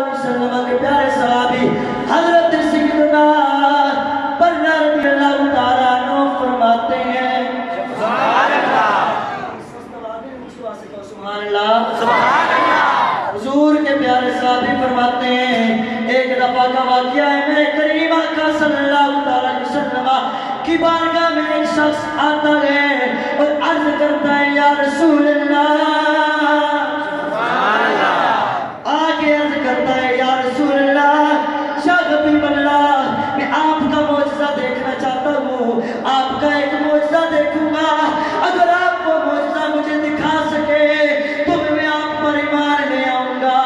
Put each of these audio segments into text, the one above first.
وسلم کے پیارے صحابی حضرت سیدنا برہ رضی اللہ تعالیٰ عنہ فرماتے ہیں سبحان اللہ سبحان اللہ حضور کے پیارے صحابی فرماتے ہیں ایک دفعہ کا واقعہ ہے میرے کریم آقا صلی اللہ تعالیٰ علیہ وسلم کی بارگاہ میں ایک شخص آتا ہے اور عرض کرتا ہے یا رسول اللہ آپ کا ایک معجزہ دیکھوں گا اگر آپ وہ معجزہ مجھے دکھا سکے تو میں آپ پر ایمان لے آؤں گا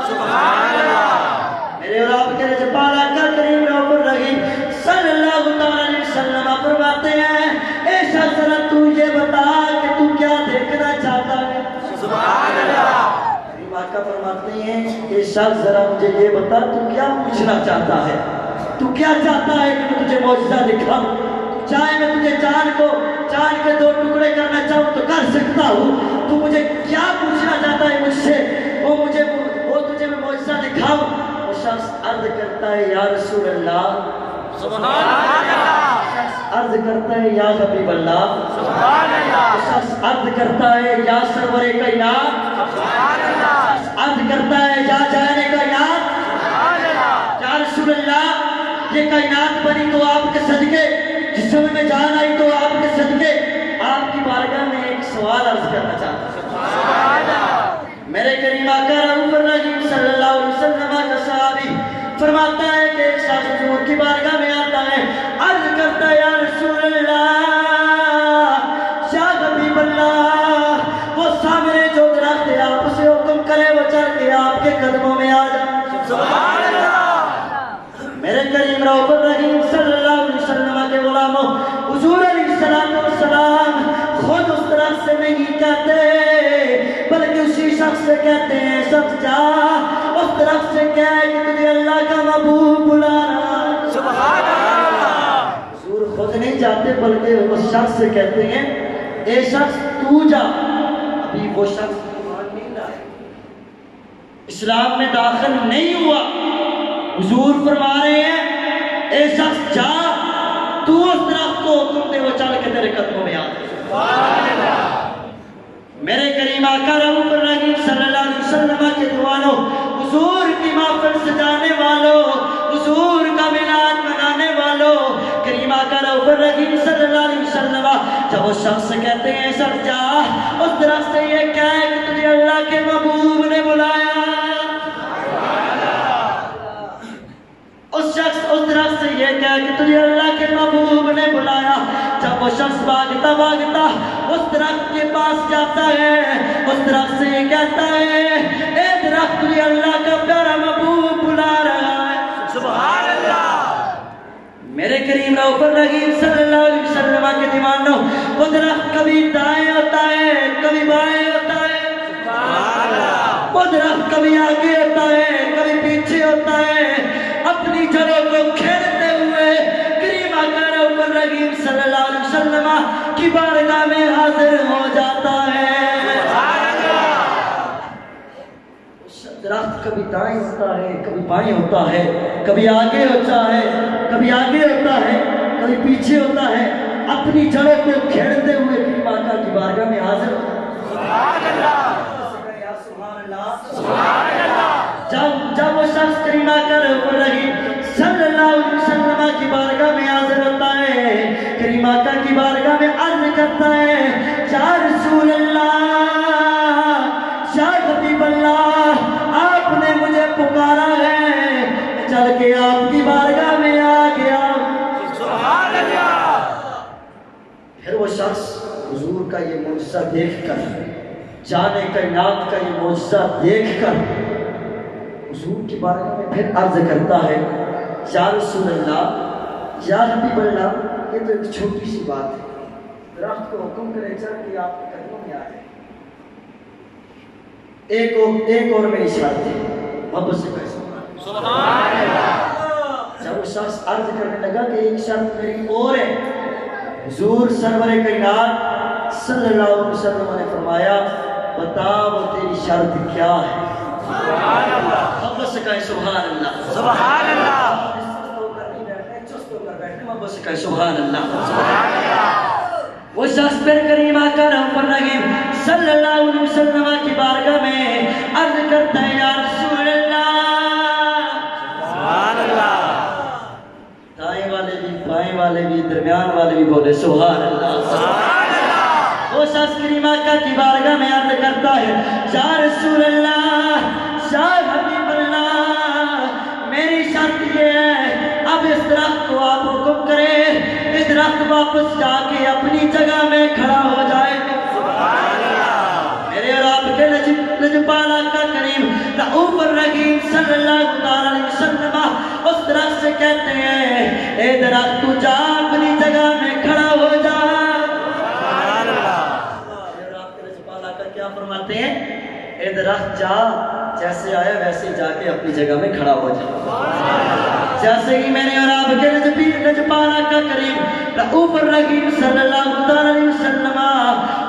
سبحان اللہ میرے اور آپ کے رجپال آقا کریم رؤوف الرحیم صلی اللہ علیہ وسلم فرماتے ہیں اے شخص ذرا تو یہ بتا کہ تو کیا دیکھنا چاہتا ہے سبحان اللہ کریم آقا فرماتے ہیں اے شخص ذرا مجھے یہ بتا تو کیا پوچھنا چاہتا ہے تو کیا چاہتا ہے کہ میں تجھے معجزہ دکھاؤں چاہے میں تجھے چاند کے 2 ٹکڑے کرنا چاہوں تو کر سکتا ہوں تو مجھے کیا پوچھنا چاہتا ہے مجھ سے وہ تجھے میں معجزہ دکھاؤں وہ شخص عرض کرتا ہے یا رسول اللہ سبحان اللہ شخص عرض کرتا ہے یا حبیب اللہ سبحان اللہ شخص عرض کرتا ہے یا سرور کائنات سبحان اللہ شخص عرض کرتا ہے یا جان کائنات سبحان اللہ یا رسول اللہ یہ کائنات بنی تو آپ کے صدقے جسم میں جان آئی تو آپ کے صدقے آپ کی بارگاہ میں ایک سوال عرض کرنا چاہتا ہوں میرے کریم آقا رؤوف الرحیم صلی اللہ علیہ وسلم کا صحابی فرماتا ہے کہ ایک شخص حضور کی بارگاہ میں آتا ہے عرض کرتا ہے یا رسول اللہ یا حبیب اللہ وہ سامنے جو درخت ہے آپ اسے حکم کرے وہ چل کے آپ کے قدموں میں آ جائے سبحان اللہ میرے کریم رؤوف الرحیم صلی اللہ علیہ وسلم کے غلاموں حضور علیہ السلام خود اس طرف سے نہیں کہتے بلکہ اسی شخص سے کہتے ہیں شخص جا اس طرف سے کہے کہ تجھے اللہ کا محبوب بلا رہا سبحان اللہ حضور خود نہیں جاتے بلکہ اس شخص سے کہتے ہیں اے شخص تو جا ابھی وہ شخص ایمان نہیں لائے اسلام میں داخل نہیں ہوا حضور فرما رہے ہیں اے شخص جا تو اس درخت کو حکم دے وہ چل کے تیرے قدموں میں آ میرے کریم آقا رؤوف الرحیم صلی اللہ علیہ وسلم کے دوانوں حضور کی محفل سجانے والوں حضور کا میلاد منانے والوں کریم آقا رؤوف الرحیم صلی اللہ علیہ وسلم جب اس شخص سے کہتے ہیں شخص جا اس درخت سے یہ کہے کہ تجھے اللہ کے محبوب نے بلایا اس درخت سے یہ کہا کہ تجھے اللہ کے محبوب نے بلایا جب وہ شخص بھاگتا اس درخت کے پاس جاتا ہے اس درخت سے یہ کہتا ہے اے درخت تجھے اللہ کا پیارا محبوب بلا رہا ہے سبحان اللہ میرے کریم رؤوف الرحیم صلی اللہ علیہ وسلم کے دیوانوں وہ درخت کبھی دائیں ہوتا ہے کبھی بائیں ہوتا ہے سبحان اللہ وہ درخت کبھی آگے ہوتا ہے کبھی پیچھے ہوتا ہے اپنی جڑوں کو کھیلتے ہوئے کریم آقا رؤوف الرحیم صلی اللہ علیہ وسلم کی بارگاہ میں حاضر ہو جاتا ہے درخت کبھی دائیں ہوتا ہے کبھی بائیں ہوتا ہے کبھی آگے ہوتا ہے کبھی پیچھے ہوتا ہے اپنی جڑوں کو کھیلتے ہوئے کریم آقا کی بارگاہ میں حاضر سبحان اللہ سبحان اللہ جب وہ شخص کریم آقا رؤوف الرحیم صلی اللہ علیہ وسلم کی بارگاہ میں حاضر ہوتا ہے کریم آقا کی بارگاہ میں عرض کرتا ہے یا رسول اللہ یا حبیب اللہ آپ نے مجھے پکارا ہے چل کے آپ کی بارگاہ میں آ گیا سبحان اللہ پھر وہ شخص حضور کا یہ معجزہ دیکھ کر جانے کائنات کا یہ معجزہ دیکھ کر حضور کی بارگاہ میں پھر عرض کرتا ہے یا رسول اللہ یا حبیب اللہ یہ تو ایک چھوٹی سی بات ہے درخت کو حکم کرے چل کے آپ کے قدموں میں آئے ایک اور میری شرط ہے محبت سے کہہ سبحان اللہ جب وہ شخص عرض کرنے لگا کہ ایک شرط میری اور ہے حضور سرور کائنات صلی اللہ علیہ وسلم نے فرمایا بتا وہ تیری شرط کیا ہے سبحان اللہ محبت سے کہیں سبحان اللہ سبحان اللہ سبحان اللہ وہ شخص پر کریم آقا رحمت رحیم صلی اللہ علیہ وسلم کی بارگاہ میں عرض کرتا ہے یا رسول اللہ سبحان اللہ دائیں والے بھی بائیں والے بھی درمیان والے بھی بولے سبحان اللہ سبحان اللہ وہ شخص کریم آقا کی بارگاہ میں عرض کرتا ہے یا رسول اللہ شاہ حبیب اللہ میری شرط یہ ہے اب اس درخت کو آپ حکم کرے اس درخت واپس جا کے اپنی جگہ میں کھڑا ہو جائے میرے اور آپ کے لجپال آقا کریم رؤوف الرحیم صلی اللہ علیہ وسلم اس درخت سے کہتے ہیں اے درخت تو جا اپنی جگہ میں کھڑا ہو جا میرے اور آپ کے لجپال آقا کیا فرماتے ہیں اے درخت جا جیسے آیا ویسے جا کے اپنی جگہ میں کھڑا ہو جا جیسے کہ میں نے اور آپ کے لجپال آقا کریم رؤوف الرحیم صلی اللہ علیہ وسلم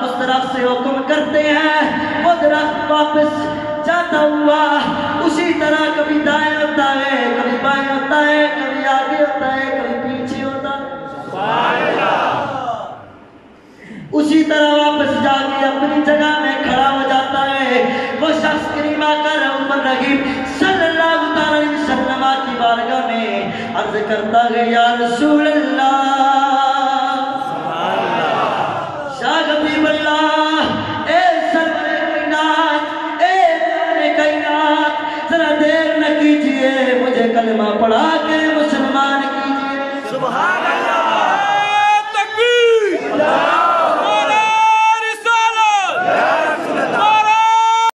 اس طرف سے حکم کرتے ہیں وہ درخت واپس جاتا ہوا اسی طرح کبھی دائیں ہوتا ہے کبھی بائیں ہوتا ہے کبھی آگے ہوتا ہے کبھی پیچھے ہوتا ہے اسی طرح واپس جا کے اپنی جگہ میں کھڑا ہو جاتا ہے وہ شخص کریم آقا رؤوف الرحیم صلی اللہ علیہ وسلم کی بارگاہ میں عرض کرتا ہے یا رسول اللہ شاہ حبیب اللہ اے سرور کائنات اے جان کائنات ذرا دیر نہ کیجئے مجھے کلمہ پڑھا کے